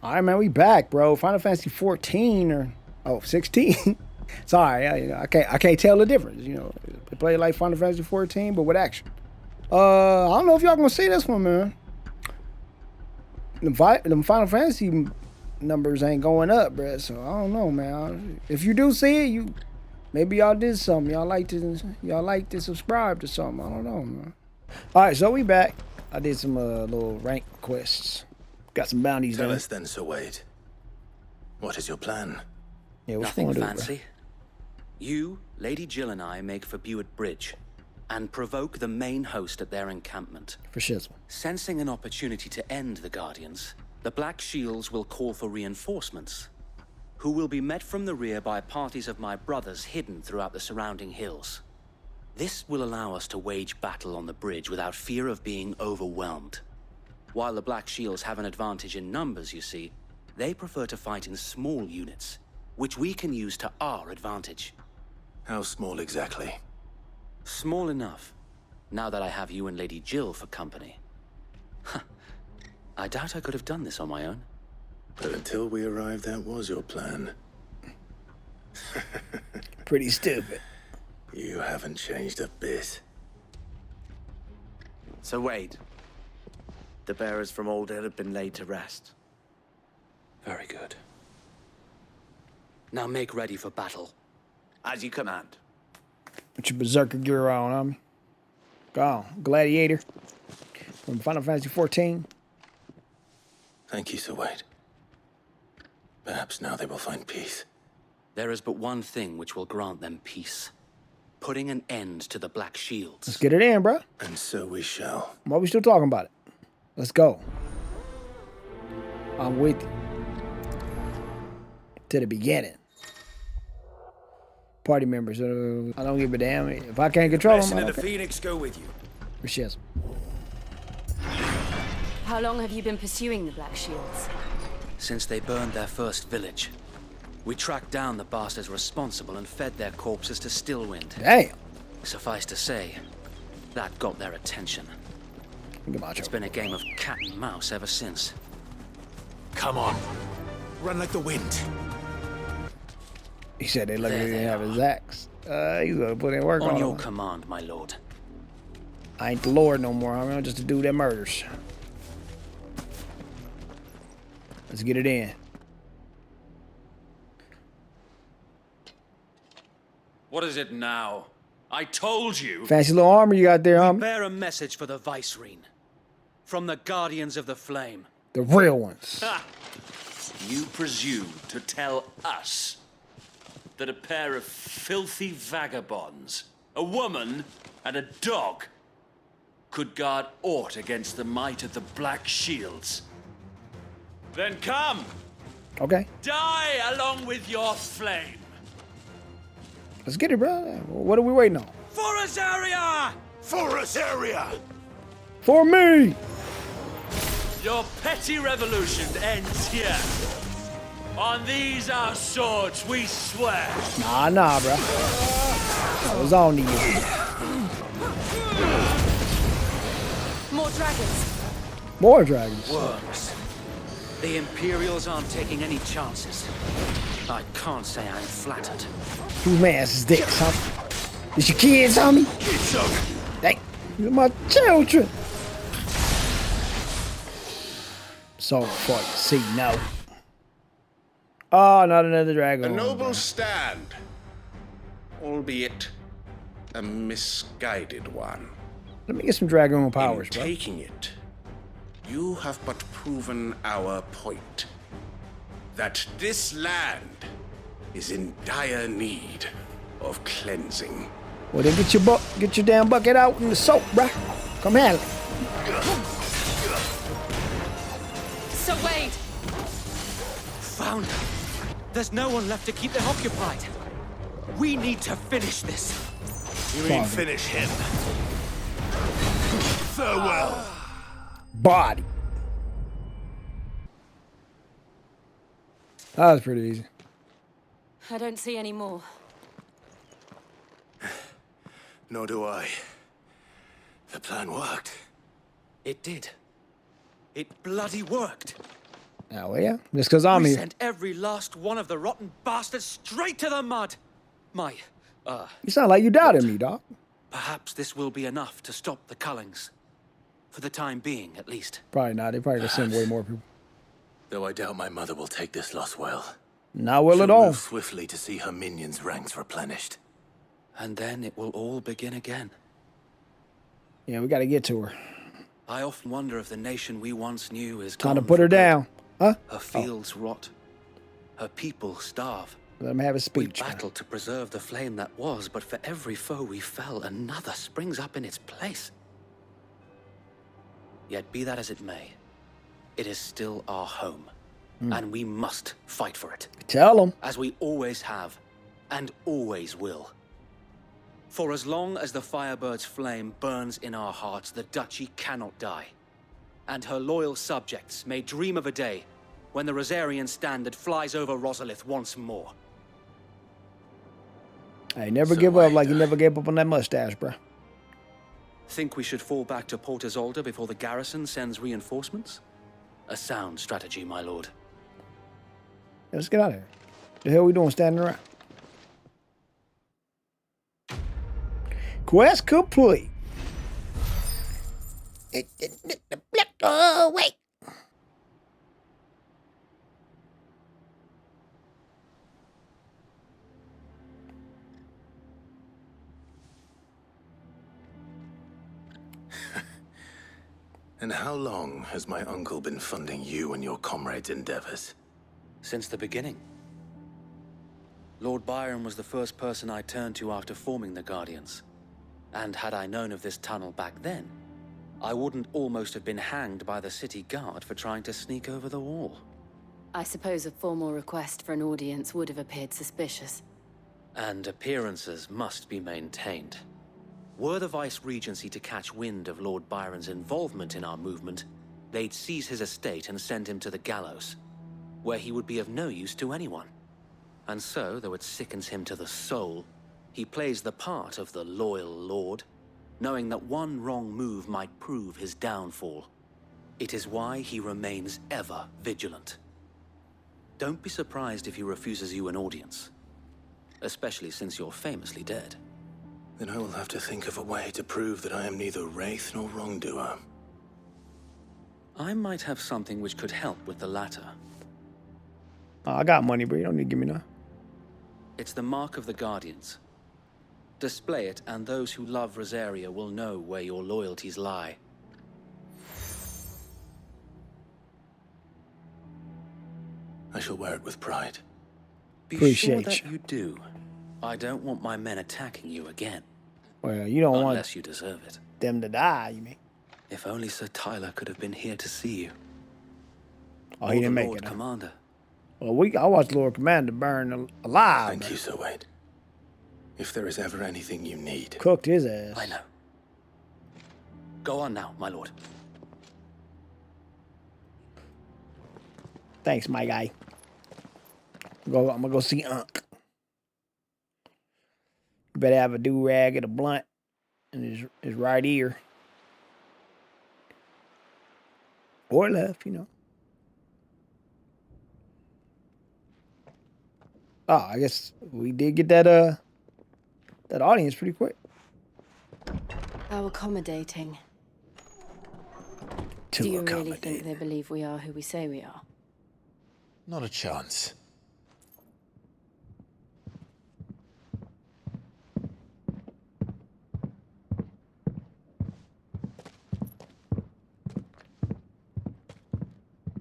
All right, man, we back, bro. Final Fantasy 14 or 16. Sorry, I can't tell the difference. You know, they play like Final Fantasy 14, but with action. I don't know if y'all gonna see this one, man. Them Final Fantasy numbers ain't going up, bro. So I don't know, man. If you do see it, maybe y'all did something. Y'all like to subscribe to something. I don't know, man. All right, so we back. I did some little rank quests. Got some bounties. Tell us then, Sir Wade. What is your plan? Yeah, nothing fancy. You, Lady Jill, and I make for Buett Bridge, and provoke the main host at their encampment. For shizzle. Sensing an opportunity to end the Guardians, the Black Shields will call for reinforcements, who will be met from the rear by parties of my brothers hidden throughout the surrounding hills. This will allow us to wage battle on the bridge without fear of being overwhelmed. While the Black Shields have an advantage in numbers, you see, they prefer to fight in small units, which we can use to our advantage. How small exactly? Small enough, now that I have you and Lady Jill for company. I doubt I could have done this on my own. But until we arrived, that was your plan. Pretty stupid. You haven't changed a bit. So Wade, the bearers from Aldale have been laid to rest. Very good. Now make ready for battle. As you command. Put your berserker gear on, Go on, gladiator. From Final Fantasy 14. Thank you, Sir Wade. Perhaps now they will find peace. There is but one thing which will grant them peace. Putting an end to the Black Shields. Let's get it in, bro. And so we shall. Why are we still talking about it? Let's go. I'm with you. To the beginning. Party members. I don't give a damn. If I can't control them, the Phoenix go with you. For shizzle. How long have you been pursuing the Black Shields? Since they burned their first village. We tracked down the bastards responsible and fed their corpses to Stillwind. Damn. Suffice to say, that got their attention. It's been a game of cat and mouse ever since. Come on. Run like the wind. He said they lucky they didn't have his axe. He's gonna put in work on your him. command, my lord. I ain't the Lord no more. I'm just a dude that murders. Let's get it in. What is it now? I told you. Fancy little armor you got there, homie. Bear a message for the Vicereine. From the Guardians of the Flame. The real ones. Ha! You presume to tell us that a pair of filthy vagabonds, a woman and a dog, could guard aught against the might of the Black Shields? Then come! Okay. Die along with your flame! Let's get it, bro. What are we waiting on? For us area! For us area! For me! Your petty revolution ends here. On these our swords we swear. Nah, bro. I was on to you. More dragons. More dragons. Worms. The Imperials aren't taking any chances. I can't say I'm flattered. Whose man's is this, huh? It's your kids, homie? Hey, you're my children. So for you see, no. Oh, not another dragon. A noble stand, albeit a misguided one. Let me get some dragon powers, In bro. taking it, you have but proven our point. That this land is in dire need of cleansing. Well, then get your damn bucket out in the soap, bruh. Come handle it. So Wade. Found them. There's no one left to keep them occupied. We need to finish this. You mean finish him? Farewell. Body. That was pretty easy. I don't see any more. Nor do I. The plan worked. It did. It bloody worked. Oh, well, yeah. Just because I'm We here. sent every last one of the rotten bastards straight to the mud. You sound like you doubted me, dog. Perhaps this will be enough to stop the Cullings. For the time being, at least. Probably not. They probably gonna send way more people. Though I doubt my mother will take this loss well. Not well at She'll all. move swiftly to see her minions' ranks replenished. And then it will all begin again. Yeah, we got to get to her. I often wonder if the nation we once knew is Time to gone put for her good. down. Huh? Her fields rot. Her people starve. Let him have a We speech. man. battled to preserve the flame that was, but for every foe we fell, another springs up in its place. Yet be that as it may, it is still our home, and we must fight for it, Tell him. as we always have, and always will. For as long as the Firebird's flame burns in our hearts, the Duchy cannot die, and her loyal subjects may dream of a day when the Rosarian standard flies over Rosalith once more. Hey, never So give up wait, like you never gave up on that mustache, bro. Think we should fall back to Port Isolde before the garrison sends reinforcements? A sound strategy, my lord. Yeah, let's get out of here. The hell we doing standing around? Quest complete. Oh, wait. And how long has my uncle been funding you and your comrades' endeavors? Since the beginning. Lord Byron was the first person I turned to after forming the Guardians. And had I known of this tunnel back then, I wouldn't almost have been hanged by the city guard for trying to sneak over the wall. I suppose a formal request for an audience would have appeared suspicious. And appearances must be maintained. Were the Vice-Regency to catch wind of Lord Byron's involvement in our movement, they'd seize his estate and send him to the gallows, where he would be of no use to anyone. And so, though it sickens him to the soul, he plays the part of the loyal lord, knowing that one wrong move might prove his downfall. It is why he remains ever vigilant. Don't be surprised if he refuses you an audience, especially since you're famously dead. Then I will have to think of a way to prove that I am neither wraith nor wrongdoer. I might have something which could help with the latter. Oh, I got money, bro. You don't need to give me none. It's the mark of the Guardians. Display it, and those who love Rosaria will know where your loyalties lie. I shall wear it with pride. Be sure Appreciate that you. you do. I don't want my men attacking you again, Well, you don't want unless you deserve it. them to die, you mean? If only Sir Tyler could have been here to see you. Oh, Or he didn't the make Lord it. Huh? Commander. Well, I watched Lord Commander burn alive. Thank you, Sir Wade. If there is ever anything you need, Cooked his ass. I know. Go on now, my lord. Thanks, my guy. I'm gonna go see Unc. You better have a do-rag and a blunt in his right ear. Or left, you know. Oh, I guess we did get that audience pretty quick. How accommodating. Too Do you really accommodating. think they believe we are who we say we are? not a chance.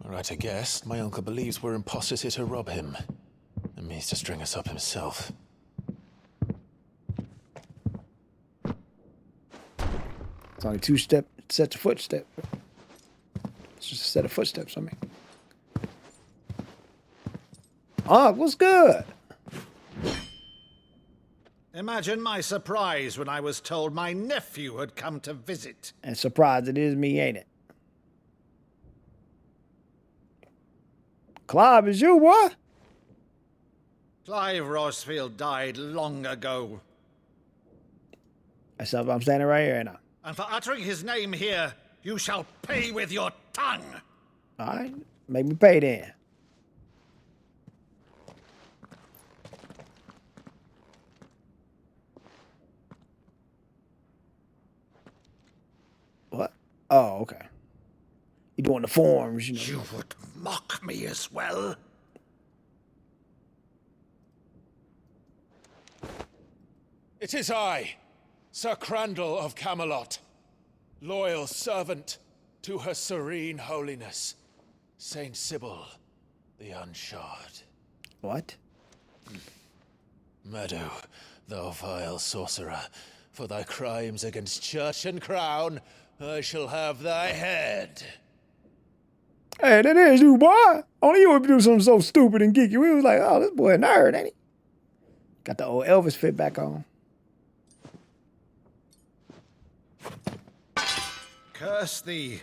All right, I guess. My uncle believes we're imposters here to rob him, and means to string us up himself. It's only two sets of footsteps. It's just a set of footsteps, I mean. Unc, what's good? Imagine my surprise when I was told my nephew had come to visit. And surprised it is me, ain't it? Clive, is you, what? Clive Rosfield died long ago, That's up, I'm standing right here, ain't I? and for uttering his name here, you shall pay with your tongue. All right. Make me pay then. What? Oh, okay. You doing the forms, you know. You would mock me as well? It is I, Sir Crandall of Camelot, loyal servant to Her Serene Holiness, Saint Sybil the Unshod. What? Meadow, thou vile sorcerer, for thy crimes against church and crown, I shall have thy head. Hey, that is you, boy. Only you would do something so stupid and geeky. We was like, oh, this boy a nerd, ain't he? Got the old Elvis fit back on. Curse thee,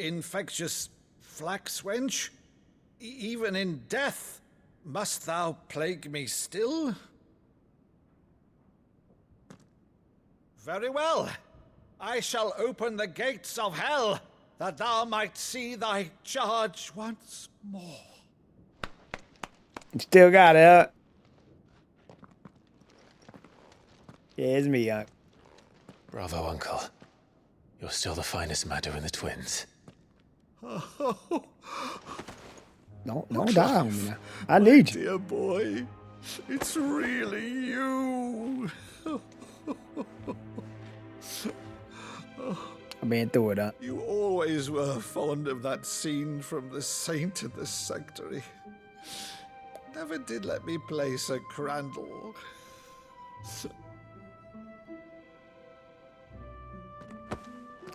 infectious flax wench. Even in death, must thou plague me still? Very well. I shall open the gates of hell, that thou might see thy charge once more. You still got it, huh? Yeah, it's me, Unc. Bravo, Uncle. You're still the finest Meadow in the twins. Don't die on me now. I need you. Dear boy, it's really you. I've been through it, huh? You always were fond of that scene from The Saint in the Sanctuary. Never did let me play Sir Crandall.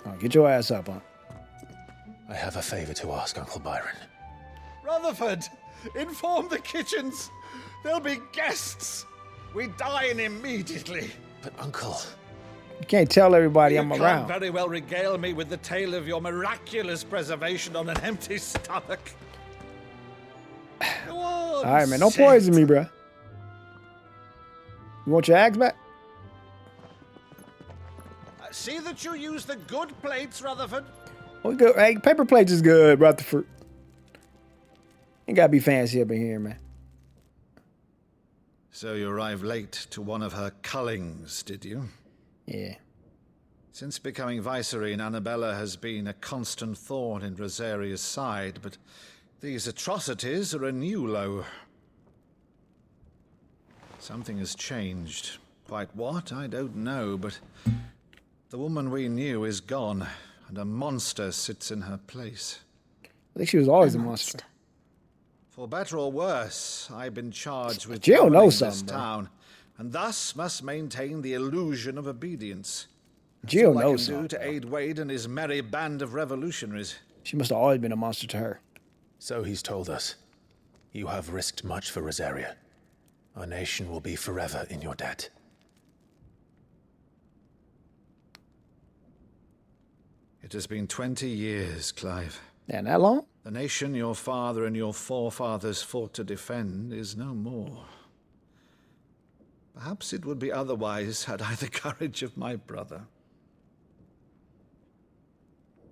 Oh, get your ass up, huh? I have a favor to ask, Uncle Byron. Rutherford, inform the kitchens. There'll be guests. We dine immediately. But, Uncle... You can't tell everybody I'm You around. can't very well regale me with the tale of your miraculous preservation on an empty stomach. Go on, All right, man. Don't sit. poison me, bro. You want your axe back? See that you use the good plates, Rutherford. We good. Hey, paper plates is good, Rutherford. Ain't gotta be fancy up in here, man. So you arrived late to one of her cullings, did you? Yeah. Since becoming Vicereine, Annabella has been a constant thorn in Rosaria's side, but these atrocities are a new low. Something has changed. Quite what, I don't know, but the woman we knew is gone, and a monster sits in her place. I think she was always a monster. For better or worse, I've been charged with Jill governing knows this something, bro. town, and thus must maintain the illusion of obedience. Jill All I knows can do something. to aid Wade and his merry band of revolutionaries. She must have always been a monster to her. So he's told us. You have risked much for Rosaria. Our nation will be forever in your debt. It has been 20 years, Clive. Yeah, that long? The nation your father and your forefathers fought to defend is no more. Perhaps it would be otherwise had I the courage of my brother.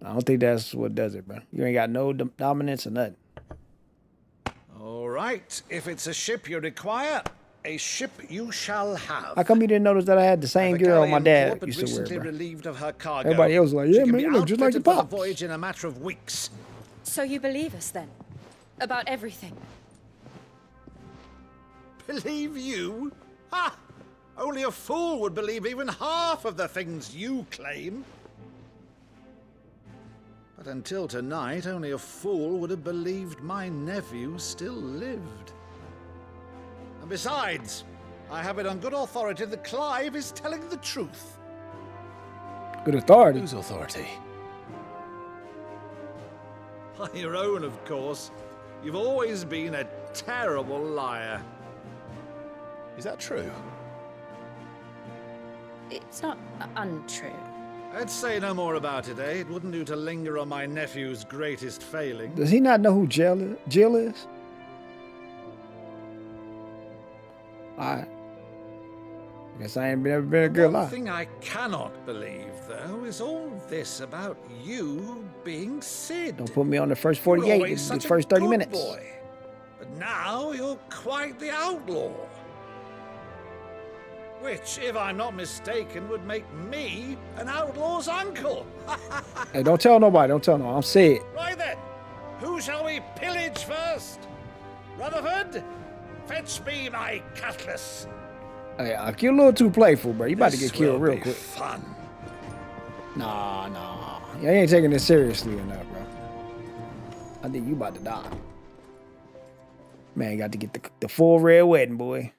I don't think that's what does it, bro. You ain't got no dominance or nothing. All right, if it's a ship you require, a ship you shall have. How come you didn't notice that I had the same The girl my galleon dad port, but used to wear, recently bro? relieved of her cargo. Everybody else was like, She yeah, can man, be you look just like your outfitted for the pops. voyage in a matter of weeks. So you believe us then? About everything? Believe you? Ha! Only a fool would believe even half of the things you claim. But until tonight, only a fool would have believed my nephew still lived. And besides, I have it on good authority that Clive is telling the truth. Good authority. Whose authority? By your own, of course. You've always been a terrible liar. Is that true? It's not untrue. Let's say no more about it, eh? It wouldn't do to linger on my nephew's greatest failing. Does he not know who Jill is? Alright. Guess I ain't never been a good One life. thing I cannot believe, though, is all this about you being Sid. Don't put me on the first You were 48, always the such a first 30 good minutes. boy. But now you're quite the outlaw. Which, if I'm not mistaken, would make me an outlaw's uncle. Hey, don't tell nobody. Don't tell no. I'm Sid. Right then, who shall we pillage first? Rutherford, fetch me my cutlass. Hey, you're a little too playful, bro. You about to This get killed will real be quick. Fun. Nah. You ain't taking this seriously enough, bro. I think you about to die. Man, you got to get the full red wedding, boy.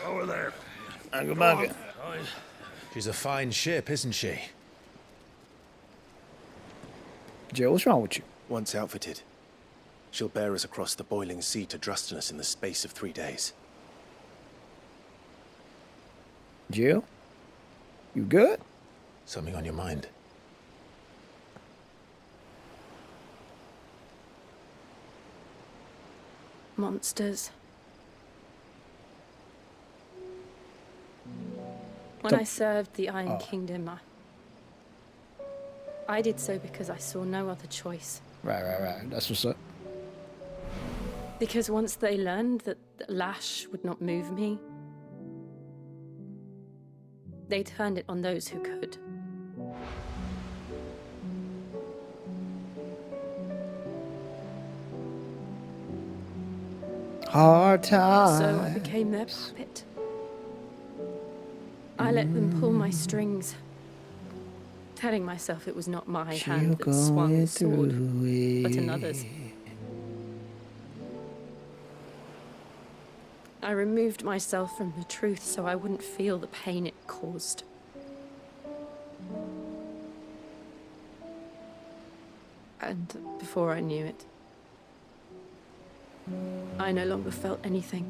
Over there. She's a fine ship, isn't she? Joe, what's wrong with you? Once outfitted, she'll bear us across the boiling sea to Drustinus in the space of 3 days. Jill? You good? Something on your mind? Monsters. When I served the Iron Kingdom, I did so because I saw no other choice. Right. That's what's up. Because once they learned that the lash would not move me, they turned it on those who could. Hard times. So I became their puppet. I let them pull my strings, telling myself it was not my hand that swung the sword, but another's. I removed myself from the truth so I wouldn't feel the pain it caused. And before I knew it, I no longer felt anything.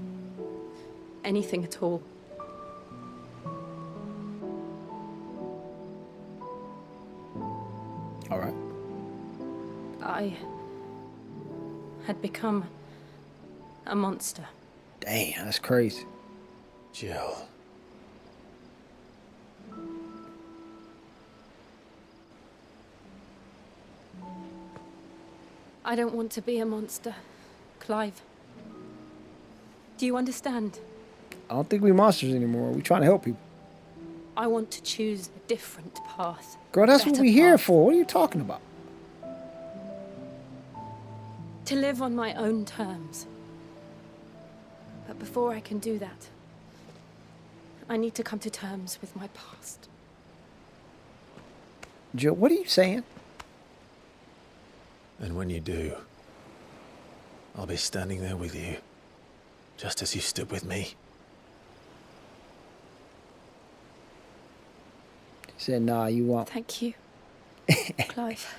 Anything at all. All right. I had become a monster. Damn, that's crazy. Jill. I don't want to be a monster, Clive. Do you understand? I don't think we monsters anymore. We trying to help people. I want to choose a different path. Girl, that's what better we here path. for. What are you talking about? To live on my own terms. But before I can do that, I need to come to terms with my past. Jill, what are you saying? And when you do, I'll be standing there with you, just as you stood with me. He said, nah, you won't. Thank you, Clive.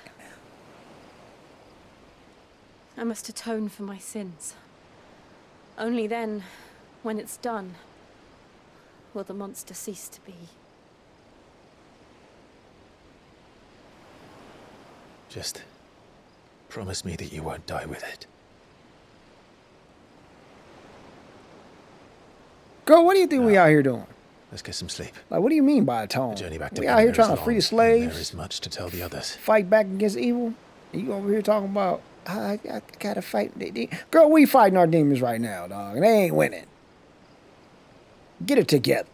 I must atone for my sins. Only then, when it's done, will the monster cease to be. Just promise me that you won't die with it. Girl, what do you think we out here doing? Let's get some sleep. Like, what do you mean by a tone? The journey back to We out here Bender trying is to free the long, and slaves, there is much to tell the others. fight back against evil. And you over here talking about, I gotta fight. Girl, we fighting our demons right now, dog, and they ain't winning. Get it together.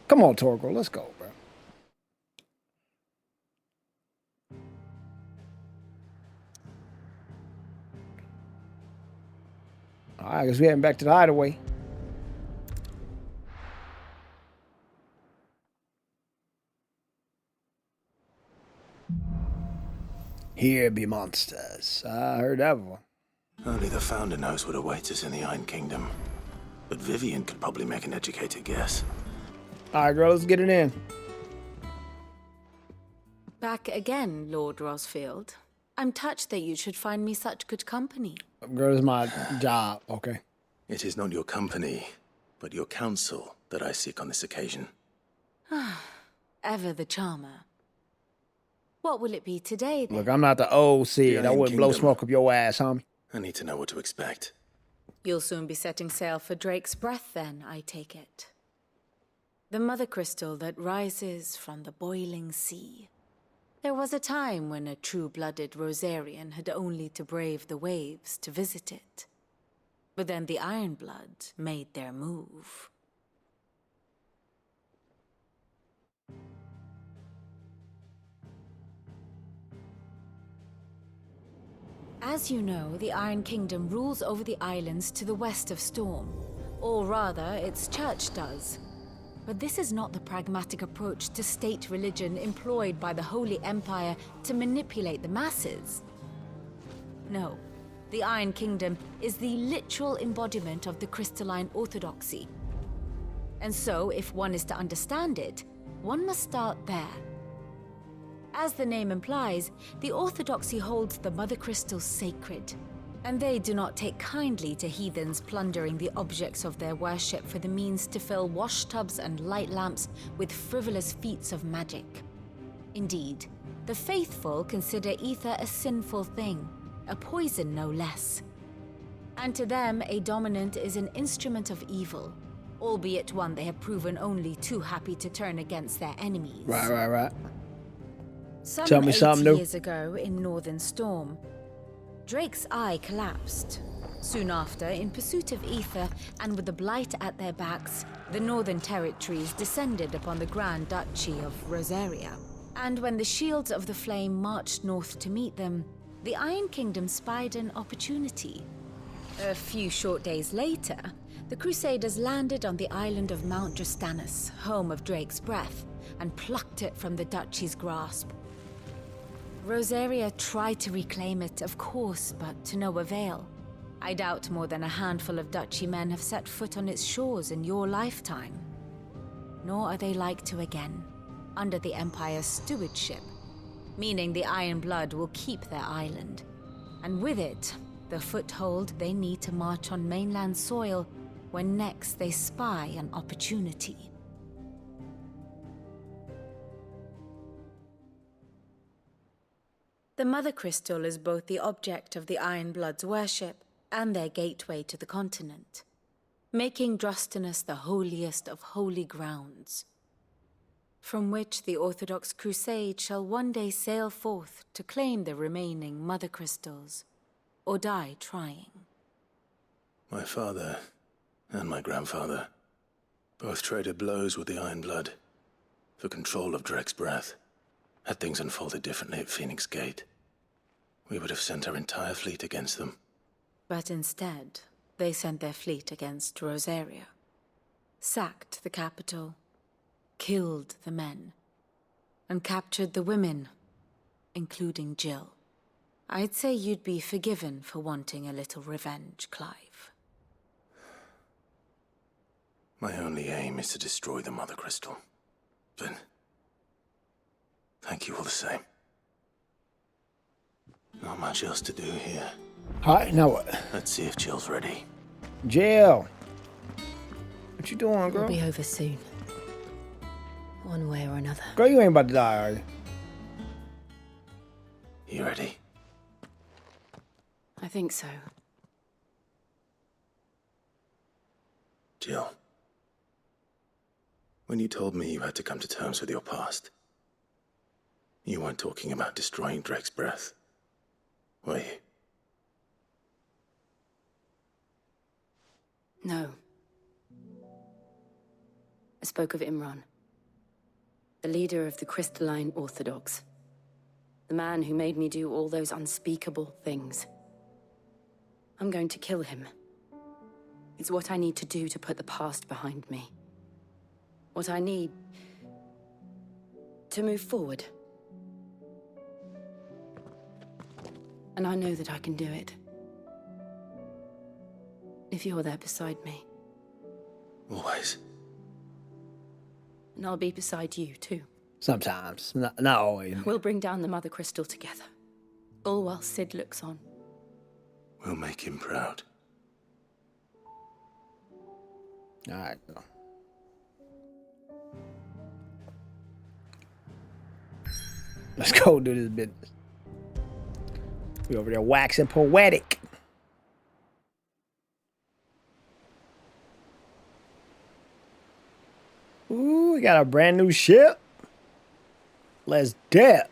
Come on, Torgo, let's go, bro. All right, I guess we're heading back to the hideaway. Here be monsters. I heard that one. Only the Founder knows what awaits us in the Iron Kingdom. But Vivian could probably make an educated guess. All right, girl, let's get it in. Back again, Lord Rosfield. I'm touched that you should find me such good company. Girl, it's my job, okay? It is not your company, but your counsel that I seek on this occasion. Ever the charmer. What will it be today, then? Look, I'm not the old Sid. I Iron wouldn't blow Kingdom. smoke up your ass, homie. I need to know what to expect. You'll soon be setting sail for Drake's Breath, then, I take it. The mother crystal that rises from the boiling sea. There was a time when a true-blooded Rosarian had only to brave the waves to visit it. But then the Ironblood made their move. As you know, the Iron Kingdom rules over the islands to the west of Storm. Or rather, its church does. But this is not the pragmatic approach to state religion employed by the Holy Empire to manipulate the masses. No, the Iron Kingdom is the literal embodiment of the crystalline orthodoxy. And so, if one is to understand it, one must start there. As the name implies, the orthodoxy holds the mother crystals sacred, and they do not take kindly to heathens plundering the objects of their worship for the means to fill washtubs and light lamps with frivolous feats of magic. Indeed, the faithful consider ether a sinful thing, a poison no less. And to them, a dominant is an instrument of evil, albeit one they have proven only too happy to turn against their enemies. Right. Some Tell me 80 something new. years ago in Northern Storm, Drake's eye collapsed. Soon after, in pursuit of ether and with the Blight at their backs, the Northern Territories descended upon the Grand Duchy of Rosaria. And when the Shields of the Flame marched north to meet them, the Iron Kingdom spied an opportunity. A few short days later, the Crusaders landed on the island of Mount Drastanus, home of Drake's Breath, and plucked it from the Duchy's grasp. Rosaria tried to reclaim it, of course, but to no avail. I doubt more than a handful of Duchy men have set foot on its shores in your lifetime. Nor are they like to again, under the Empire's stewardship, meaning the Iron Blood will keep their island, and with it, the foothold they need to march on mainland soil when next they spy an opportunity. The Mother Crystal is both the object of the Iron Blood's worship and their gateway to the continent, making Drastanus the holiest of holy grounds, from which the Orthodox Crusade shall one day sail forth to claim the remaining Mother Crystals, or die trying. My father and my grandfather both traded blows with the Iron Blood for control of Drake's Breath. Had things unfolded differently at Phoenix Gate, we would have sent our entire fleet against them. But instead, they sent their fleet against Rosaria, sacked the capital, killed the men, and captured the women, including Jill. I'd say you'd be forgiven for wanting a little revenge, Clive. My only aim is to destroy the Mother Crystal. But thank you all the same. Not much else to do here. Alright, now what? Let's see if Jill's ready. Jill. What you doing, girl? It'll be over soon. One way or another. Girl, you ain't about to die, are you? You ready? I think so. Jill. When you told me you had to come to terms with your past, you weren't talking about destroying Drake's Breath, were you? No. I spoke of Imran, the leader of the Crystalline Orthodox. The man who made me do all those unspeakable things. I'm going to kill him. It's what I need to do to put the past behind me. What I need to move forward. And I know that I can do it. If you're there beside me. Always. And I'll be beside you, too. Sometimes. Not always. We'll bring down the Mother Crystal together. All while Sid looks on. We'll make him proud. Alright, girl. Let's go do this business. We over there waxing poetic. Ooh, we got a brand new ship. Let's dip.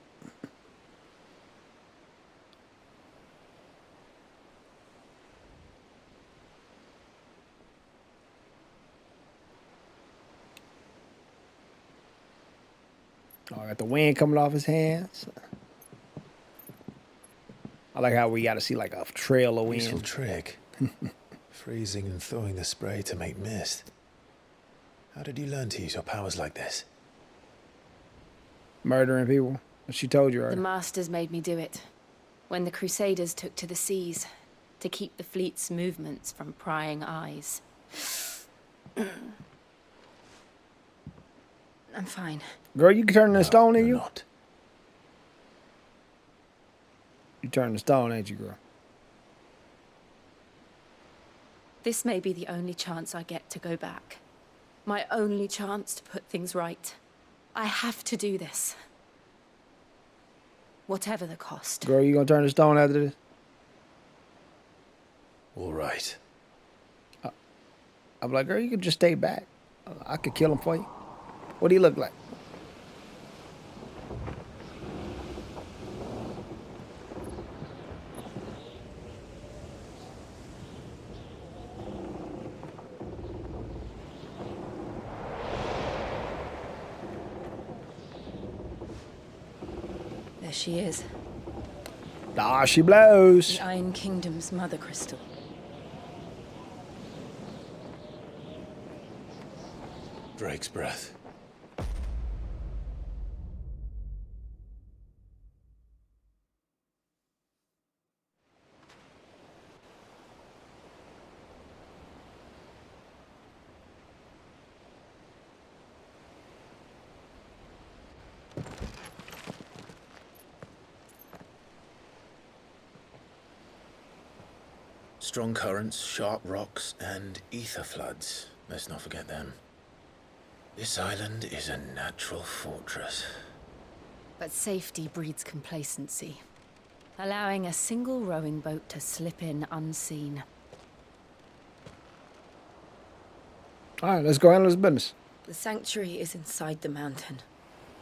Oh, I got the wind coming off his hands. I like how we got to see like a trail of wind. Useful trick. Freezing and thawing the spray to make mist. How did you learn to use your powers like this? Murdering people. She told you already. The masters made me do it. When the Crusaders took to the seas, to keep the fleet's movements from prying eyes. I'm fine. Girl, you can turn the stone in you? Not. You turn the stone, ain't you, girl? This may be the only chance I get to go back. My only chance to put things right. I have to do this. Whatever the cost. Girl, you gonna turn the stone after this? All right. I'm like, girl, you could just stay back. I could kill him for you. What do he look like? There she is. Ah, she blows. The Iron Kingdom's mother crystal. Drake's breath. Strong currents, sharp rocks, and ether floods. Let's not forget them. This island is a natural fortress. But safety breeds complacency, allowing a single rowing boat to slip in unseen. All right, let's go handle this business. The sanctuary is inside the mountain.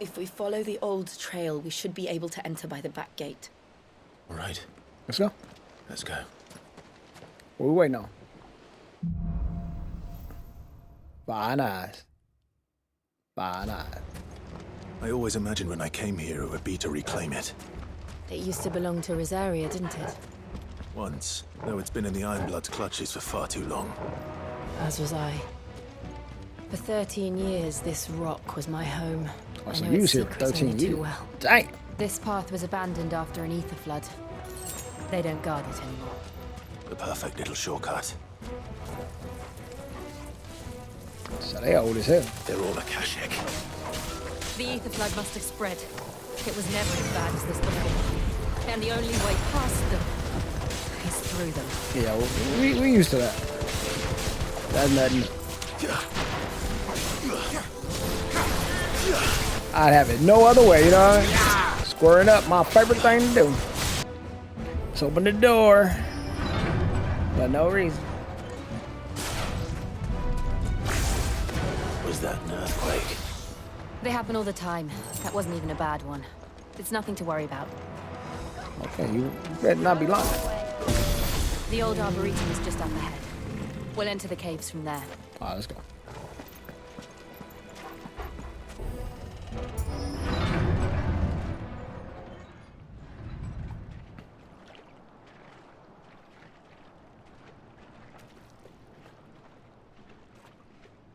If we follow the old trail, we should be able to enter by the back gate. All right, Let's go. let's go. What we waiting on? Fine eyes. Fine eyes. I always imagined when I came here it would be to reclaim it. It used to belong to Rosaria, didn't it? Once, though it's been in the Ironblood's clutches for far too long. As was I. For 13 years, this rock was my home. Oh, I so know you its was here for secrets 13 only too years. well. Dang. This path was abandoned after an ether flood. They don't guard it anymore. The perfect little shortcut. So they old as hell. They're all Akashic. The ether flood must have spread. It was never as bad as this before. And the only way past them is through them. Yeah, we used to that. That's nothing. I'd have it no other way, you know? Squaring up, my favorite thing to do. Let's open the door. For no reason. Was that an earthquake? They happen all the time. That wasn't even a bad one. It's nothing to worry about. Okay, you better not be lying. The old arboretum is just up ahead. We'll enter the caves from there. All right, let's go.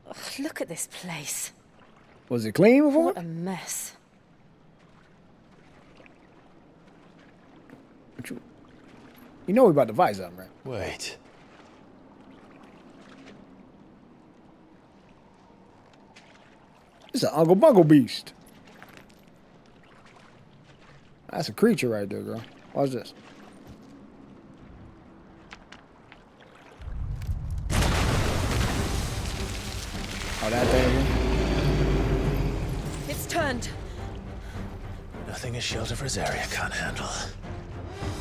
Ugh, look at this place. Was it clean before? What a mess. You know we about to fight something, right? Wait. It's an Uncle Bungle beast. That's a creature right there, girl. Watch this. Oh, that thing. It's turned. A nothing a shield of Rosaria can't handle.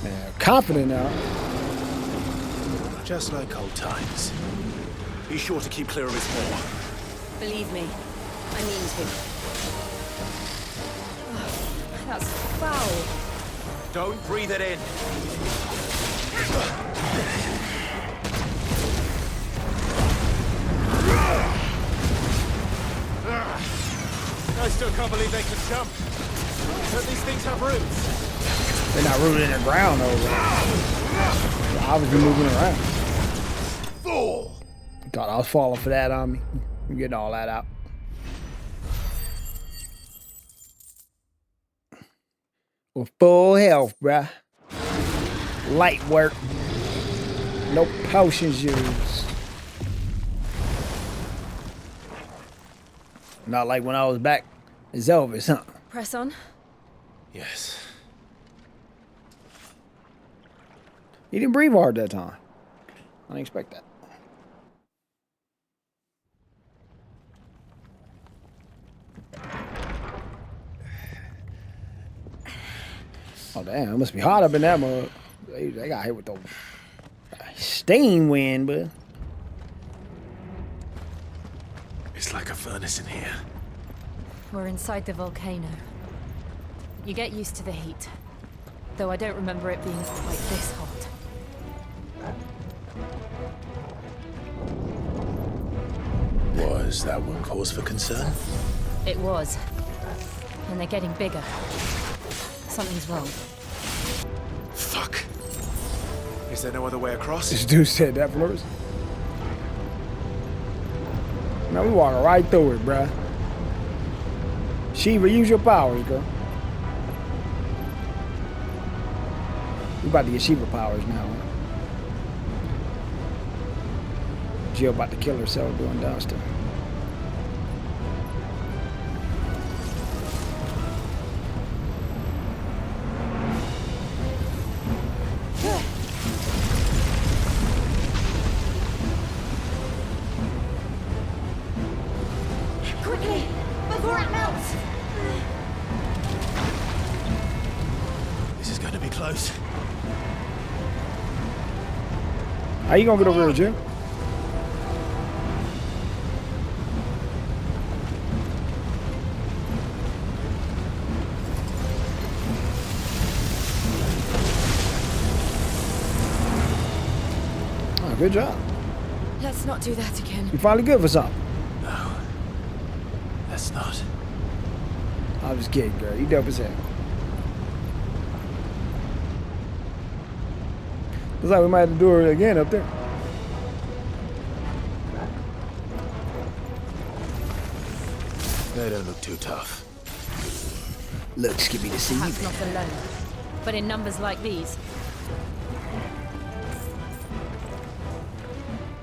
Man, confident now. Just like old times. Be sure to keep clear of his paw. Believe me, I mean to. Oh, that's foul. Don't breathe it in. I still can't believe they can jump. Don't these things have roots? They're not rooted in the ground though. They're obviously moving around. Fool! Thought I was falling for that on me. I'm getting all that out. With full health, bruh. Light work. No potions used. Not like when I was back in Zelvis, huh? Press on. Yes. He didn't breathe hard that time. I didn't expect that. Oh damn, it must be hot up in that mug. They got hit with the steam wind, but It's like a furnace in here. We're inside the volcano. You get used to the heat. Though I don't remember it being quite this hot. Was that one cause for concern? It was. And they're getting bigger. Something's wrong. Fuck. Is there no other way across? this dude said that first. Man, we walking right through it, bruh. Shiva, use your powers, girl. We about to get Shiva powers now. Huh? Jill about to kill herself doing dumb stuff. Quickly! Before it melts! This is going to be close. How you gonna get over here, Jill? Oh, good job. Let's not do that again. You finally good for something. No. That's not. I'm just kidding, girl. You dope as hell. Looks like we might have to do it again up there. They don't look too tough. Looks can be Perhaps deceiving. not alone. But in numbers like these.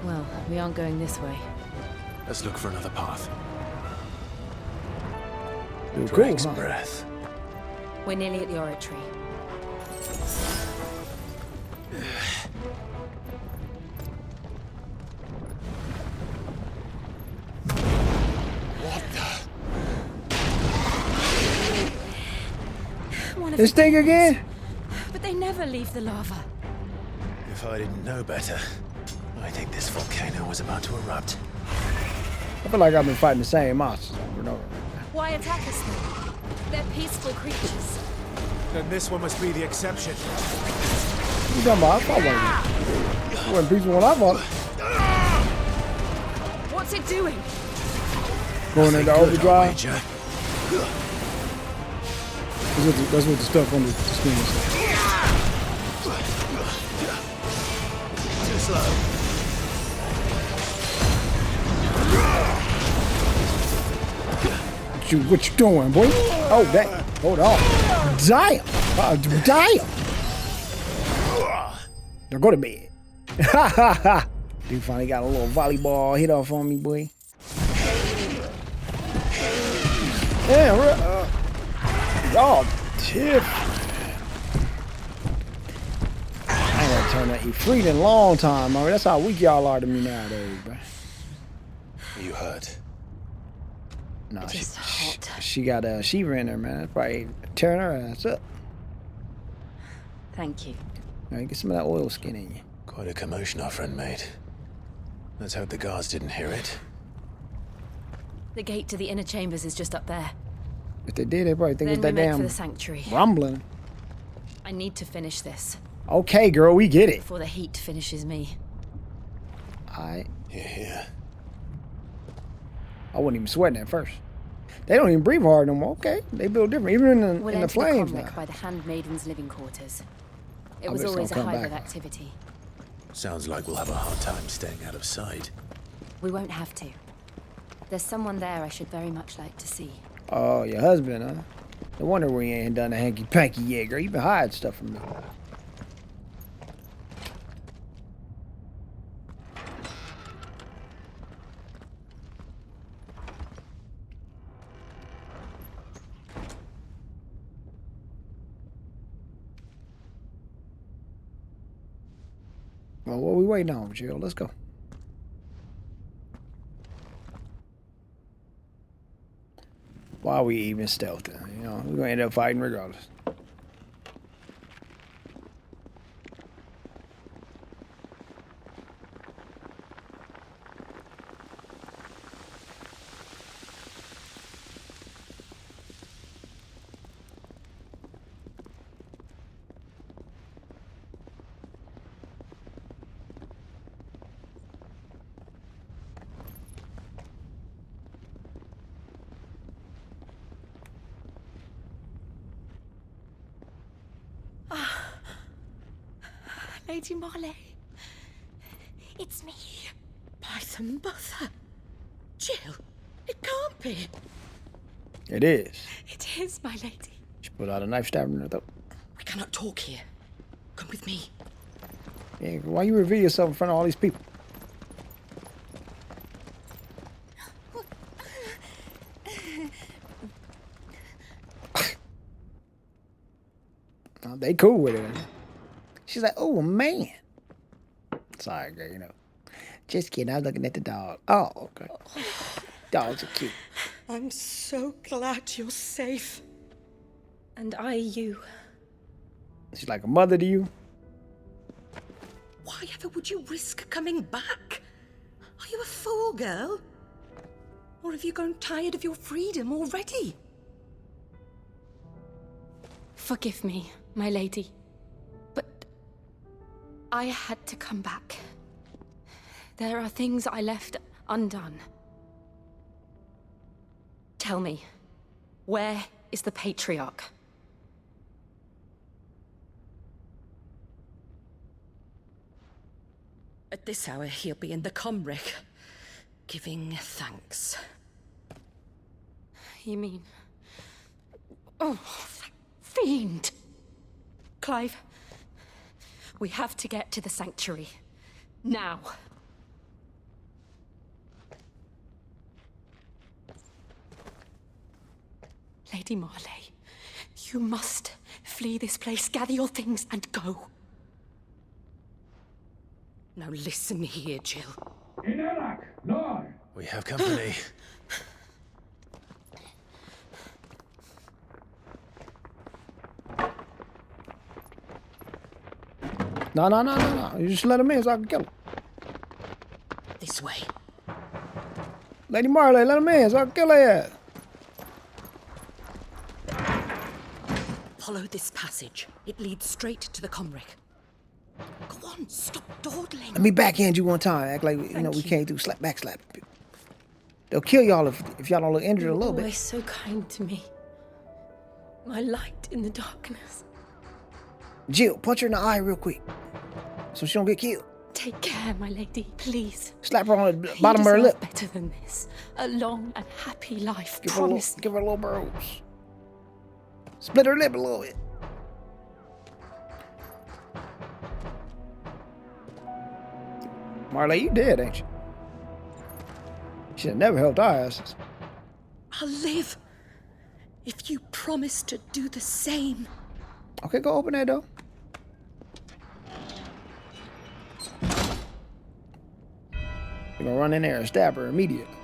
Well, we aren't going this way. Let's look for another path. Cool, Drake's huh? breath. We're nearly at the oratory. What the? One of This the thing demons. again? But they never leave the lava. If I didn't know better, I think this volcano was about to erupt. I feel like I've been fighting the same monsters over and over. Why attack us then? They're peaceful creatures. Then this one must be the exception. What you talking about? I fought one of them. I wasn't peaceful when I fought. What's it doing? Going into Good, overdrive. Major. That's what the stuff on the screen is. Too slow. What you doing, boy? Oh, that. Hold on. Damn. Damn. Now go to bed. Ha ha ha. Dude finally got a little volleyball hit off on me, boy. Yeah, y'all tip. I ain't gonna turn that Ifrit in a long time, man. That's how weak y'all are to me nowadays, bro. You hurt. No, It is hot. she got a Shiva in her, man. That's probably tearing her ass up. Thank you. All right, get some of that oil skin in you. Quite a commotion our friend made. Let's hope the guards didn't hear it. The gate to the inner chambers is just up there. If they did, they probably think Then it's that we make damn for the sanctuary. rumbling. I need to finish this Okay, girl, we get it. before the heat finishes me. Here. I wasn't even sweating at first. They don't even breathe hard no more. Okay, they build different, even in We'll the enter flames the now. Comric by the Handmaiden's living quarters. It I was bet it's always a gonna come hive of back. activity. Sounds like we'll have a hard time staying out of sight. We won't have to. There's someone there I should very much like to see. Oh, your husband, huh? No wonder we ain't done a hanky-panky yet, girl. You been hiding stuff from me. Well, what are we waiting on, Jill? Let's go. Why are we even stealthing? You know, we're gonna end up fighting regardless. Lady Marley. It's me. By some mother. Jill, it can't be. It is. It is, my lady. She put out a knife, stabbing her throat. We cannot talk here. Come with me. Yeah, why you reveal yourself in front of all these people? They cool with it. She's like, oh, man. Sorry, girl, you know. Just kidding. I was looking at the dog. Oh, okay. Dogs are cute. I'm so glad you're safe. And I you. She's like a mother to you. Why ever would you risk coming back? Are you a fool, girl? Or have you grown tired of your freedom already? Forgive me, my lady. But I had to come back. There are things I left undone. Tell me, where is the Patriarch? At this hour, he'll be in the Comric, giving thanks. You mean... Oh, that fiend! Clive, we have to get to the sanctuary. Now. Lady Marley, you must flee this place, gather your things, and go. Now listen here, Jill. We have company. No. You just let him in so I can kill him. This way. Lady Marley, let him in so I can kill her ass. Follow this passage. It leads straight to the Comric. Go on, stop dawdling. Let me backhand you one time. Act like, you know, we can't do slap back slap. They'll kill y'all if y'all don't look injured a little bit. Always so kind to me. My light in the darkness. Jill, punch her in the eye real quick so she don't get killed. Take care, my lady, please. Slap her on the You bottom of her deserve lip. better than this. A long and happy life, Give promise. her a little bruise. Split her lip a little bit. Marley, you dead, ain't you? Should have never helped our asses. I'll live if you promise to do the same. Okay, go open that door. You're gonna run in there and stab her immediately.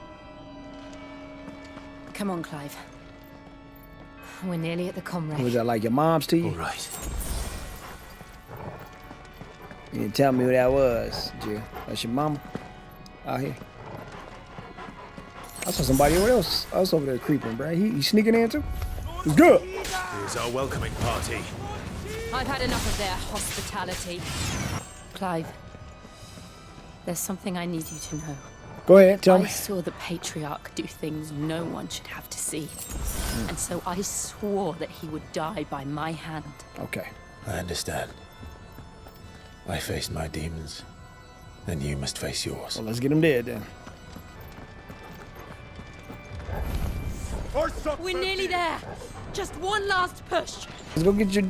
Come on, Clive. We're nearly at the comrade. Was that like your mom's to you? All right. You didn't tell me who that was, Jill. That's your mama out here. I saw somebody else over there creeping, bro. He sneaking in too? It's good. Here's our welcoming party. I've had enough of their hospitality. Clive, there's something I need you to know. Go ahead, tell I me. saw the Patriarch do things no one should have to see. And so I swore that he would die by my hand. Okay. I understand. I faced my demons, and you must face yours. Well, let's get him dead then. We're nearly there. Just one last push. Let's go get your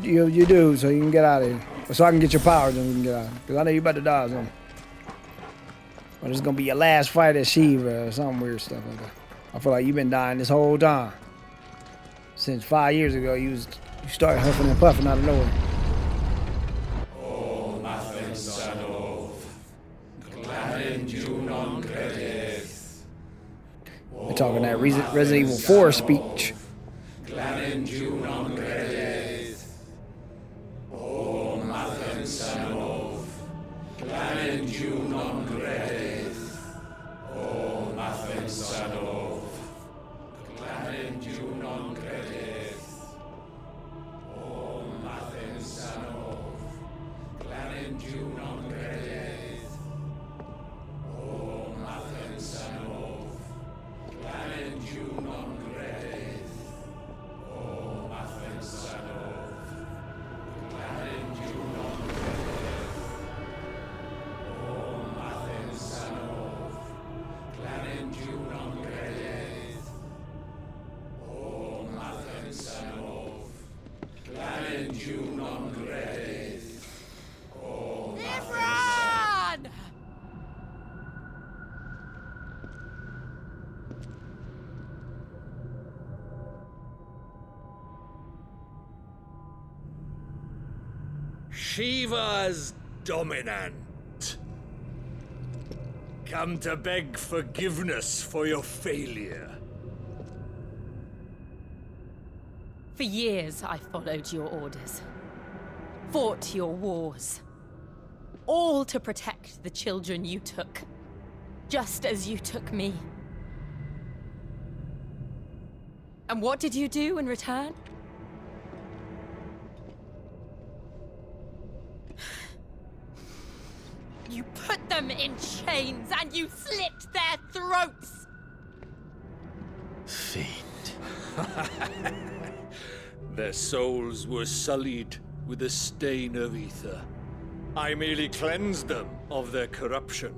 dude so you can get out of here. Or so I can get your powers and we can get out. Because I know you about to die or something. Or this is going to be your last fight at Shiva or some weird stuff like that. I feel like you've been dying this whole time. Since 5 years ago, you started huffing and puffing out of nowhere. They're talking that Resident Evil 4 speech. Shiva's dominant. Come to beg forgiveness for your failure. For years, I followed your orders. Fought your wars. All to protect the children you took. Just as you took me. And what did you do in return? You put them in chains and you slit their throats! Fiend. Their souls were sullied with the stain of ether. I merely cleansed them of their corruption.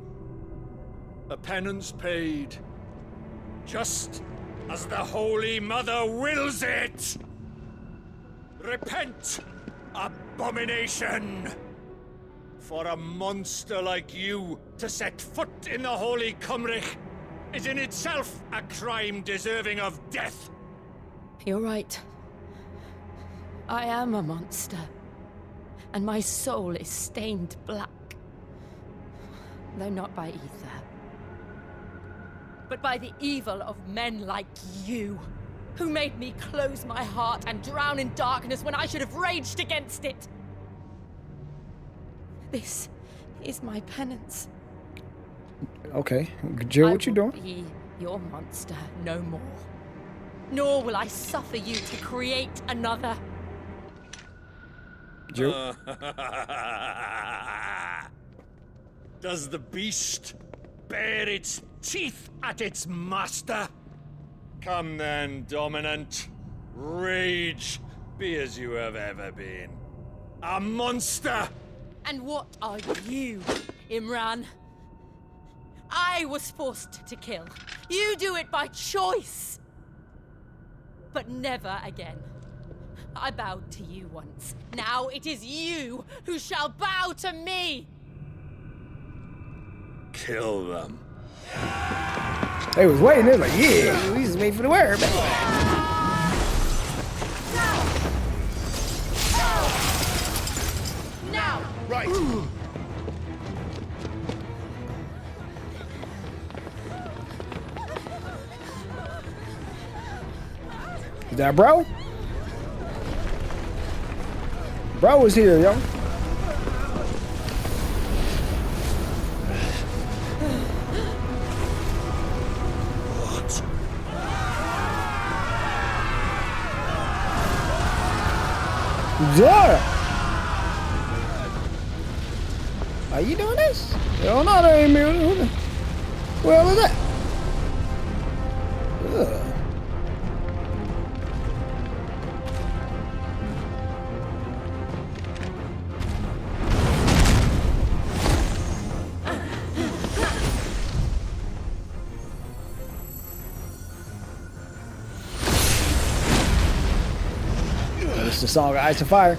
A penance paid, just as the Holy Mother wills it! Repent, abomination! For a monster like you to set foot in the Holy Cymric is in itself a crime deserving of death. You're right. I am a monster. And my soul is stained black. Though not by ether. But by the evil of men like you, who made me close my heart and drown in darkness when I should have raged against it. This is my penance. Okay, Jill, what you doing? I will be your monster no more. Nor will I suffer you to create another. Jill? Does the beast bare its teeth at its master? Come then, dominant. Rage, be as you have ever been. A monster! And what are you, Imran? I was forced to kill. You do it by choice. But never again. I bowed to you once. Now it is you who shall bow to me! Kill them. They was waiting. They was like, yeah, we just wait for the word, man. Now! Right. Is that bro? Bro is here, yo. Zora! Are you doing this? Hell no, there ain't me. Who the hell is that? Ugh. This is the song of Ice and Fire.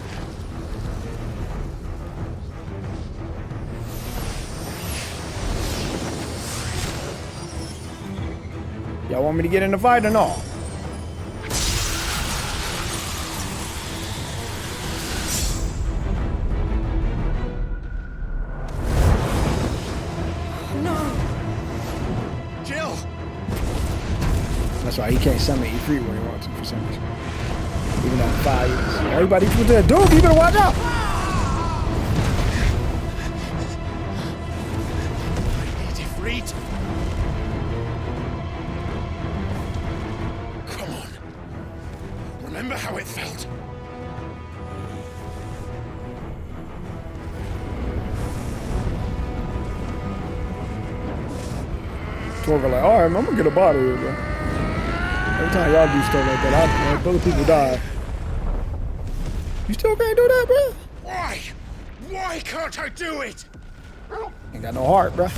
Y'all want me to get in the fight or no? No! Jill! That's why he can't summon E3 when he wants to for some reason. Even on 5 years. Everybody put that dude, you better watch out! Come on. Remember how it felt? Torgal like, alright, I'm gonna get a body here, bro. Every time y'all do stuff like that, other people die. You still can't do that, bro? Why? Why can't I do it? Ain't got no heart, bro.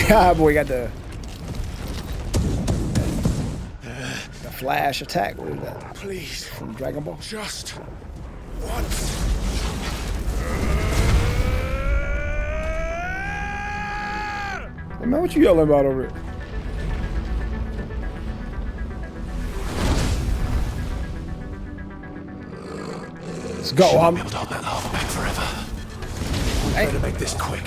Ah, boy, got the flash attack. What is that? Please. From Dragon Ball. Just once. Hey, man, what you yelling about over here? Let's go. I'm Build all that lava back forever. Hey. Better make this quick.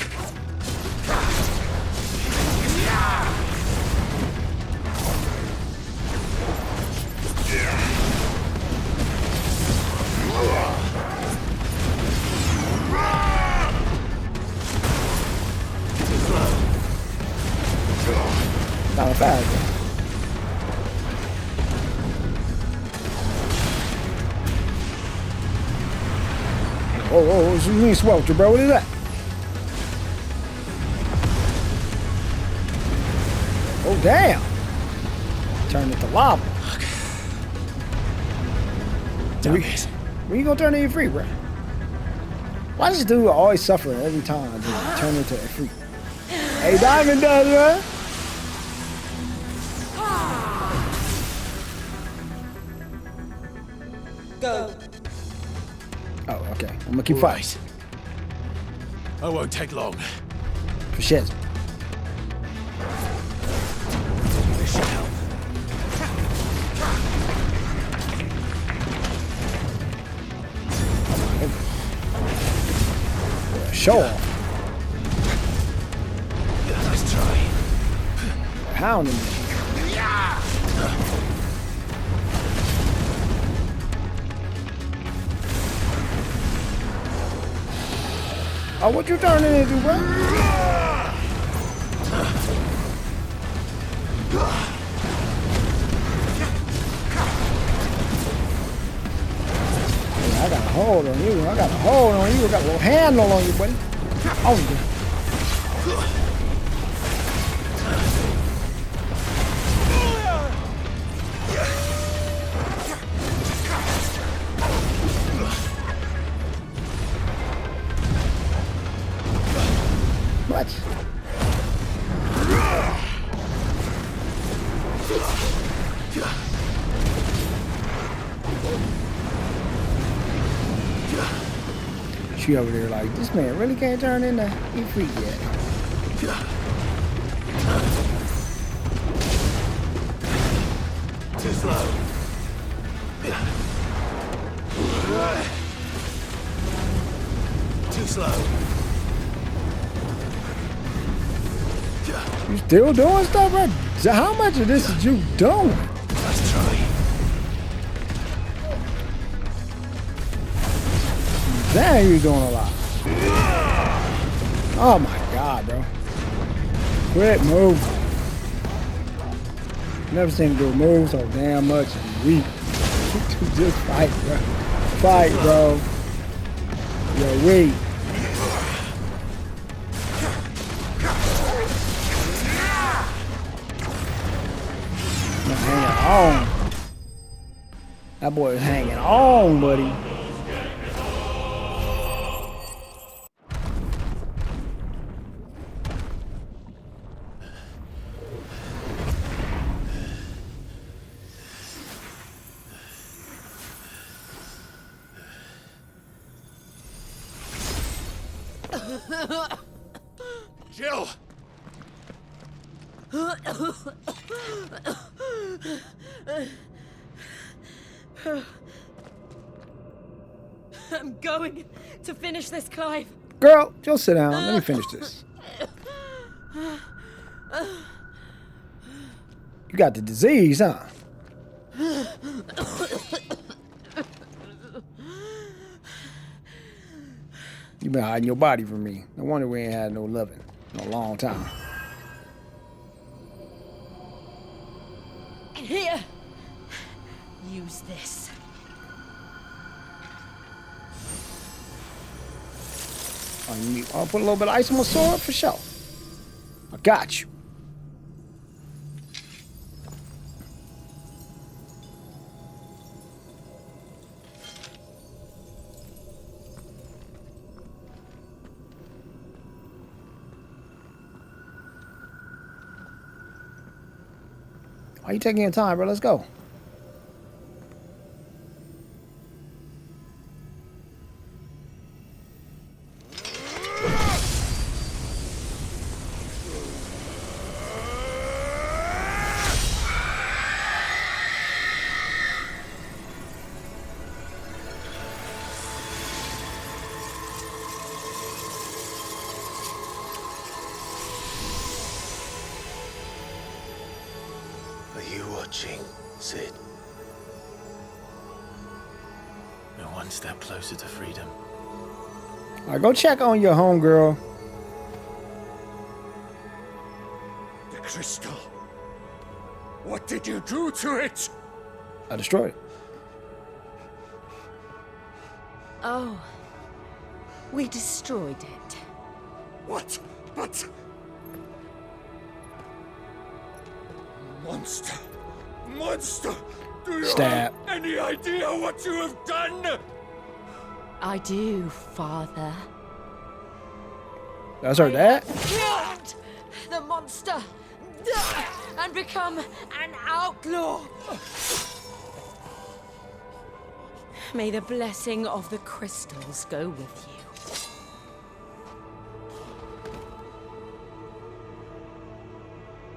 not fast. Oh, you mean swelter, bro? What is that? Oh, damn. Turn it to lava. When you gonna turn it free, bro? Why does this dude always suffer every time to turn into a freak? Hey, Diamond does, bro. Go. Oh, okay. I'm gonna keep fighting. I won't take long. For shit. This should help. Show off. Nice try. Hounding me. Oh, what you turning into, bro? I got a hold on you. I got a hold on you. I got a little handle on you, buddy. Oh, yeah. What? She over there like, this man really can't turn into Ifrit yet. Too slow. Too slow. You still doing stuff, right? So how much of this is you doing? Let's try. Dang, you doing a lot. Oh my god, bro. Quit moving. Never seen you do move so damn much and weak. Just fight, bro. Fight, bro. You're weak. Hanging on. That boy is hanging on, buddy. Jill! I'm going to finish this, Clive. Girl, just sit down. Let me finish this. You got the disease, huh? You been hiding your body from me. No wonder we ain't had no loving in a long time. Here. Use this. I'll put a little bit of ice on my sword for sure. I got you. Why you taking your time, bro? Let's go. Are you watching, Sid? We're one step closer to freedom. All right, go check on your homegirl. The crystal. What did you do to it? I destroyed it. Oh, we destroyed it. What? But... Monster! Monster! Do you Stab. have any idea what you have done? I do, Father. That's her dad? Killed the monster and become an outlaw. May the blessing of the crystals go with you.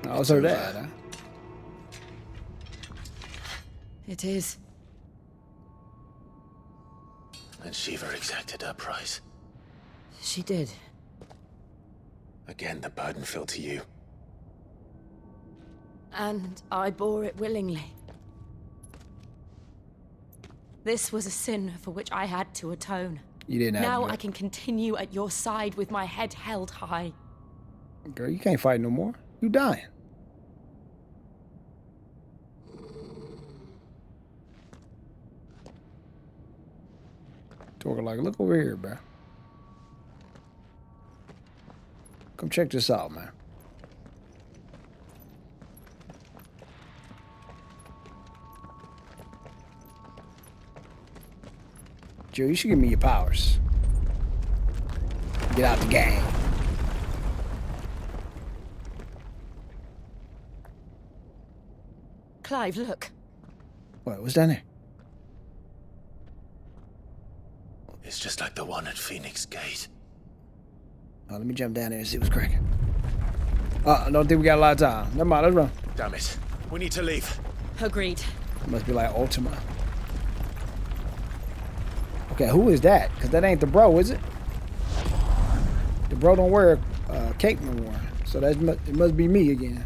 That was her dad, huh? It is. And Shiva exacted her price. She did. Again, the burden fell to you. And I bore it willingly. This was a sin for which I had to atone. You didn't have Now to. I can continue at your side with my head held high. Girl, you can't fight no more. You dying. Talking like, look over here, bro. Come check this out, man. Joe, you should give me your powers. Get out the game. Clive, look. What? What's down there? It's just like the one at Phoenix Gate. Oh, let me jump down there and see what's cracking. I don't think we got a lot of time. Never mind, let's run. Damn it. We need to leave. Agreed. It must be like Ultima. Okay, who is that? Because that ain't the bro, is it? The bro don't wear a cape no more. So it must be me again.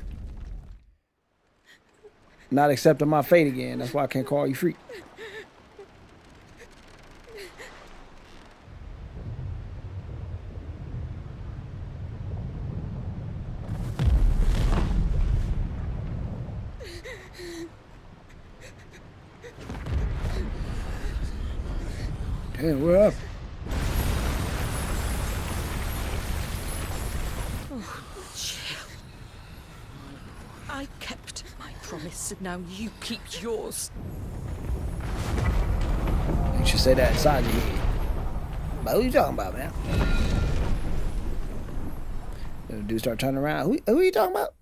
Not accepting my fate again. That's why I can't call you freak. Damn, we're up. Oh, chill. I kept my promise, and now you keep yours. You should say that inside your head. But who you talking about, man? The dude start turning around. Who are you talking about?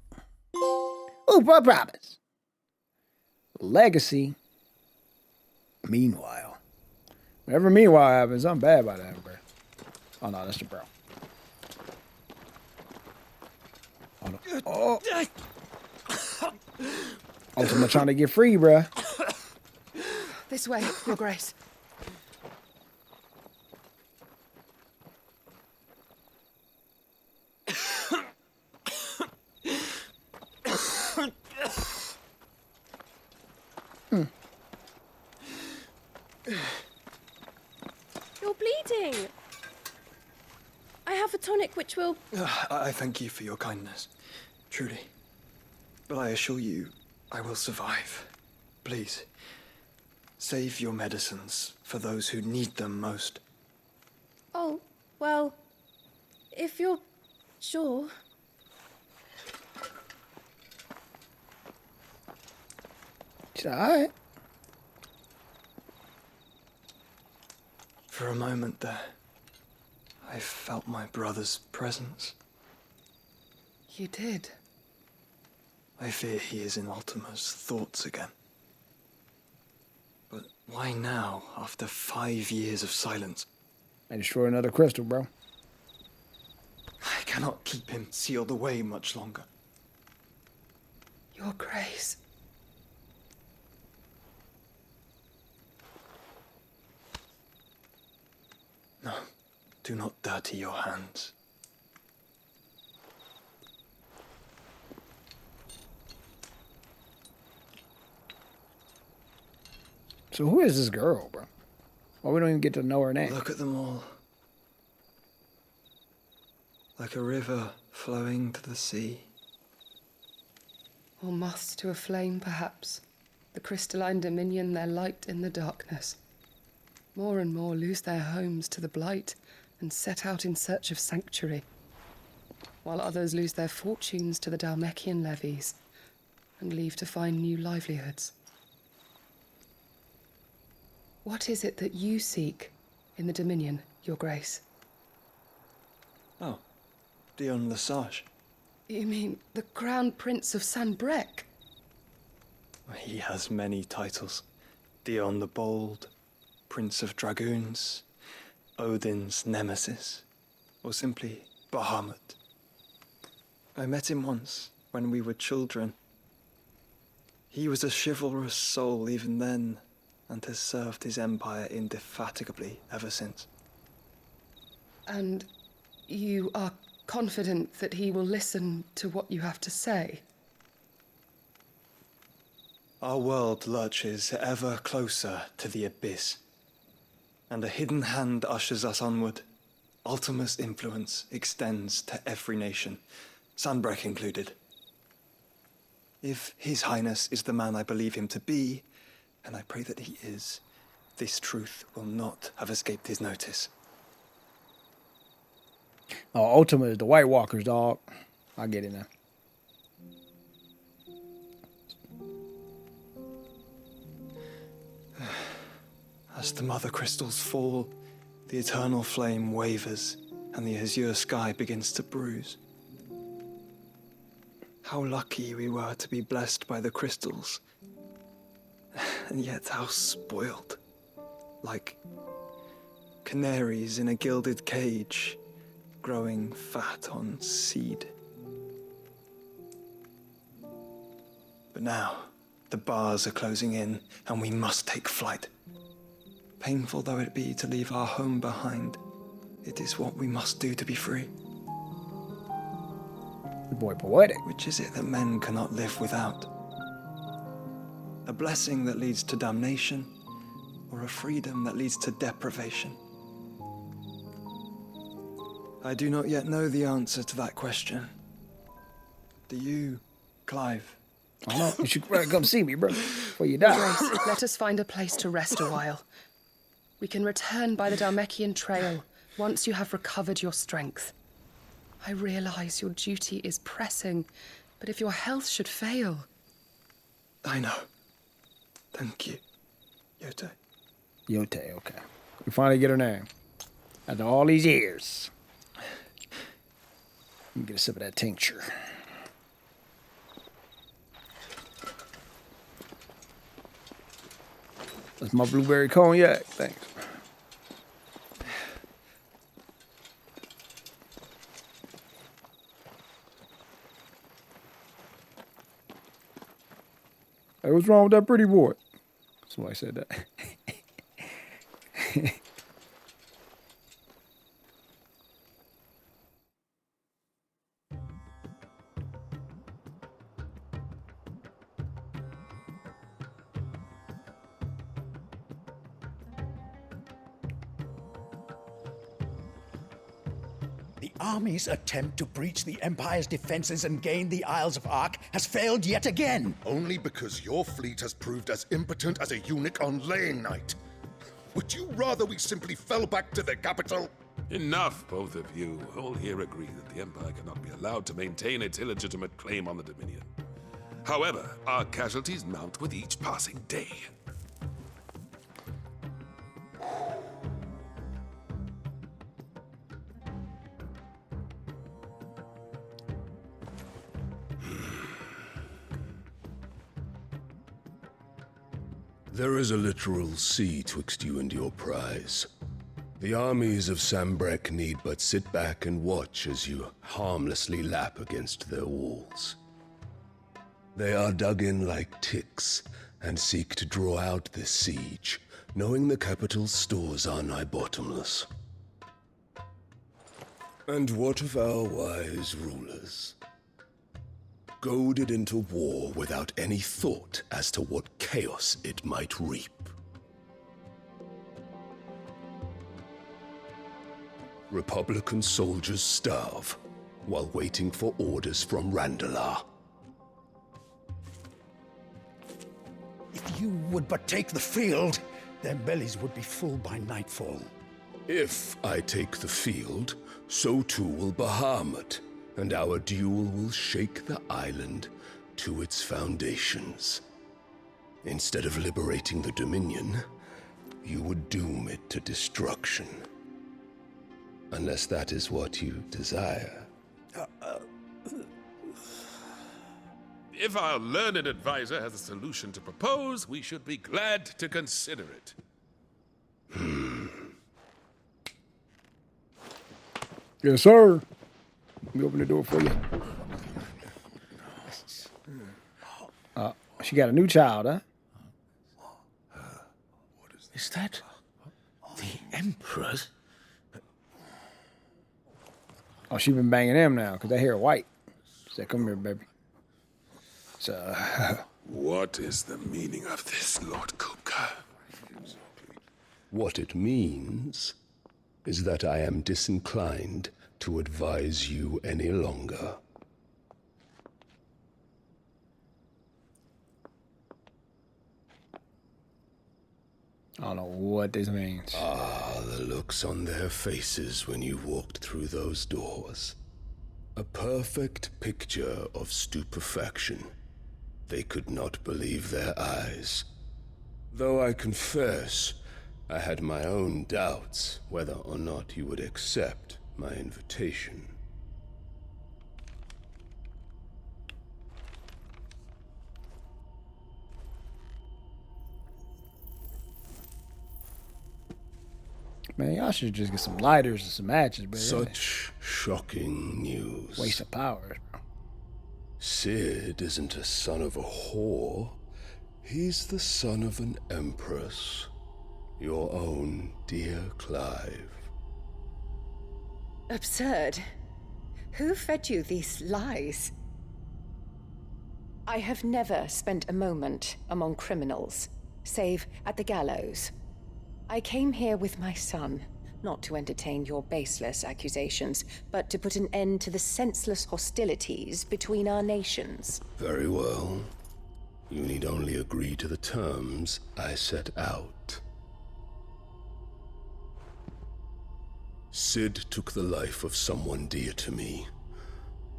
Oh, what promise? Legacy. Meanwhile. Whenever meanwhile happens, I'm bad about that, bro. Oh no, that's the bro. Oh no. Oh. Ultima trying to get free, bro. This way, Your Grace. You're bleeding. I have a tonic which will... I thank you for your kindness, truly. But I assure you, I will survive. Please, save your medicines for those who need them most. Oh, well, if you're sure. She's alright. For a moment there, I felt my brother's presence. You did? I fear he is in Ultima's thoughts again. But why now, after 5 years of silence? I destroy another crystal, bro. I cannot keep him sealed away much longer. Your Grace. No, do not dirty your hands. So who is this girl, bro? Well, we don't even get to know her name. Look at them all. Like a river flowing to the sea. Or moths to a flame, perhaps. The crystalline dominion their light in the darkness. More and more lose their homes to the blight and set out in search of sanctuary, while others lose their fortunes to the Dalmekian levies and leave to find new livelihoods. What is it that you seek in the Dominion, Your Grace? Oh, Dion Lesage. You mean the Crown Prince of Sanbreque? He has many titles. Dion the Bold, Prince of Dragoons, Odin's Nemesis, or simply Bahamut. I met him once, when we were children. He was a chivalrous soul even then, and has served his empire indefatigably ever since. And you are confident that he will listen to what you have to say? Our world lurches ever closer to the abyss, and a hidden hand ushers us onward. Ultima's influence extends to every nation, Sanbreque included. If His Highness is the man I believe him to be, and I pray that he is, this truth will not have escaped his notice. Oh, Ultima is the White Walkers, dog. I get it now. As the mother crystals fall, the eternal flame wavers, and the azure sky begins to bruise. How lucky we were to be blessed by the crystals, and yet how spoiled. Like canaries in a gilded cage, growing fat on seed. But now, the bars are closing in, and we must take flight. painful though it be to leave our home behind, it is what we must do to be free. The boy poetic. Which is it that men cannot live without? A blessing that leads to damnation, or a freedom that leads to deprivation? I do not yet know the answer to that question. Do you, Clive? I know. You should come see me, bro, before you die. Grace, let us find a place to rest a while. We can return by the Dalmekian trail once you have recovered your strength. I realize your duty is pressing, but if your health should fail... I know. Thank you, Yote. Yote, okay. We finally get her name. After all these years. Let me get a sip of that tincture. That's my blueberry cognac. Thanks. Hey, what's wrong with that pretty boy? Somebody said that. The army's attempt to breach the Empire's defenses and gain the Isles of Ark has failed yet again. Only because your fleet has proved as impotent as a eunuch on laying night. Would you rather we simply fell back to the capital? Enough, both of you. All here agree that the Empire cannot be allowed to maintain its illegitimate claim on the Dominion. However, our casualties mount with each passing day. There is a literal sea twixt you and your prize. The armies of Sambrek need but sit back and watch as you harmlessly lap against their walls. They are dug in like ticks and seek to draw out this siege, knowing the capital's stores are nigh bottomless. And what of our wise rulers? Goaded into war without any thought as to what chaos it might reap. Republican soldiers starve while waiting for orders from Randalar. If you would but take the field, their bellies would be full by nightfall. If I take the field, so too will Bahamut, and our duel will shake the island to its foundations. Instead of liberating the Dominion, you would doom it to destruction. Unless that is what you desire. If our learned advisor has a solution to propose, we should be glad to consider it. Yes, sir. Let me open the door for you. She got a new child, huh? Is that the Emperor's? Oh, she been banging him now, because they hair white. She said, come here, baby. So, what is the meaning of this, Lord Kupka? What it means is that I am disinclined to advise you any longer. I don't know what this means. Ah, the looks on their faces when you walked through those doors. A perfect picture of stupefaction. They could not believe their eyes. Though I confess, I had my own doubts whether or not you would accept my invitation. Man, y'all should just get some lighters and some matches, bro. Such shocking news. Waste of powers, bro. Sid isn't a son of a whore. He's the son of an empress. Your own dear Clive. Absurd. Who fed you these lies? I have never spent a moment among criminals, save at the gallows. I came here with my son, not to entertain your baseless accusations, but to put an end to the senseless hostilities between our nations. Very well. You need only agree to the terms I set out. Sid took the life of someone dear to me,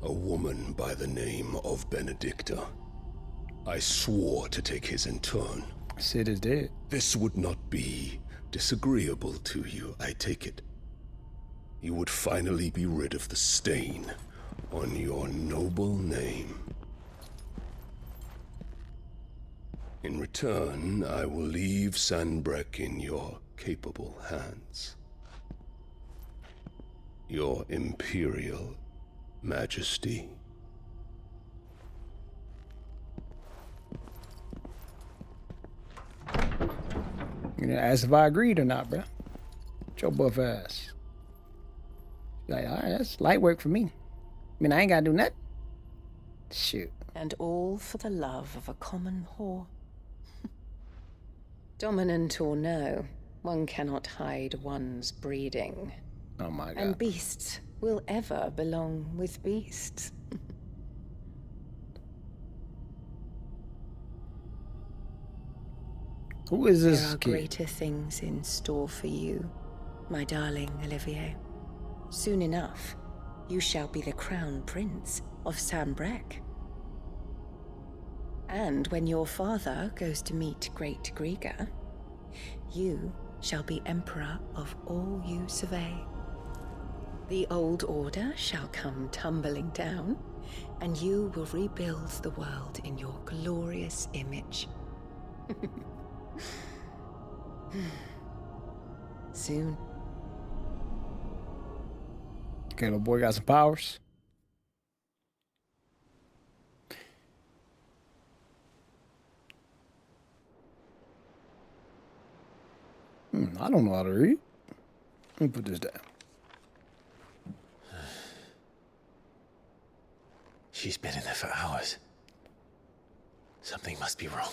a woman by the name of Benedicta. I swore to take his in turn. Sid is dead. This would not be disagreeable to you, I take it. You would finally be rid of the stain on your noble name. In return, I will leave Sanbreque in your capable hands. Your Imperial Majesty. You know, ask if I agreed or not, bro. Get your buff ass. Like, all right, that's light work for me. I mean, I ain't gotta do nothing. Shoot. And all for the love of a common whore. Dominant or no, one cannot hide one's breeding. Oh my God. And beasts will ever belong with beasts. Who is this There are kid? greater things in store for you, my darling Olivier. Soon enough, you shall be the crown prince of Sanbreque. And when your father goes to meet Great Griga, you shall be emperor of all you survey. The old order shall come tumbling down, and you will rebuild the world in your glorious image. Soon. Okay, little boy got some powers. I don't know how to read. Let me put this down. She's been in there for hours. Something must be wrong.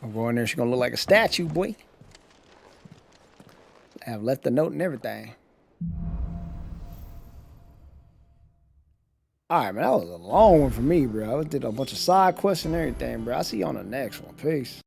I'll go in there, she's gonna look like a statue, boy. I have left the note and everything. Alright, man, that was a long one for me, bro. I did a bunch of side quests and everything, bro. I'll see you on the next one. Peace.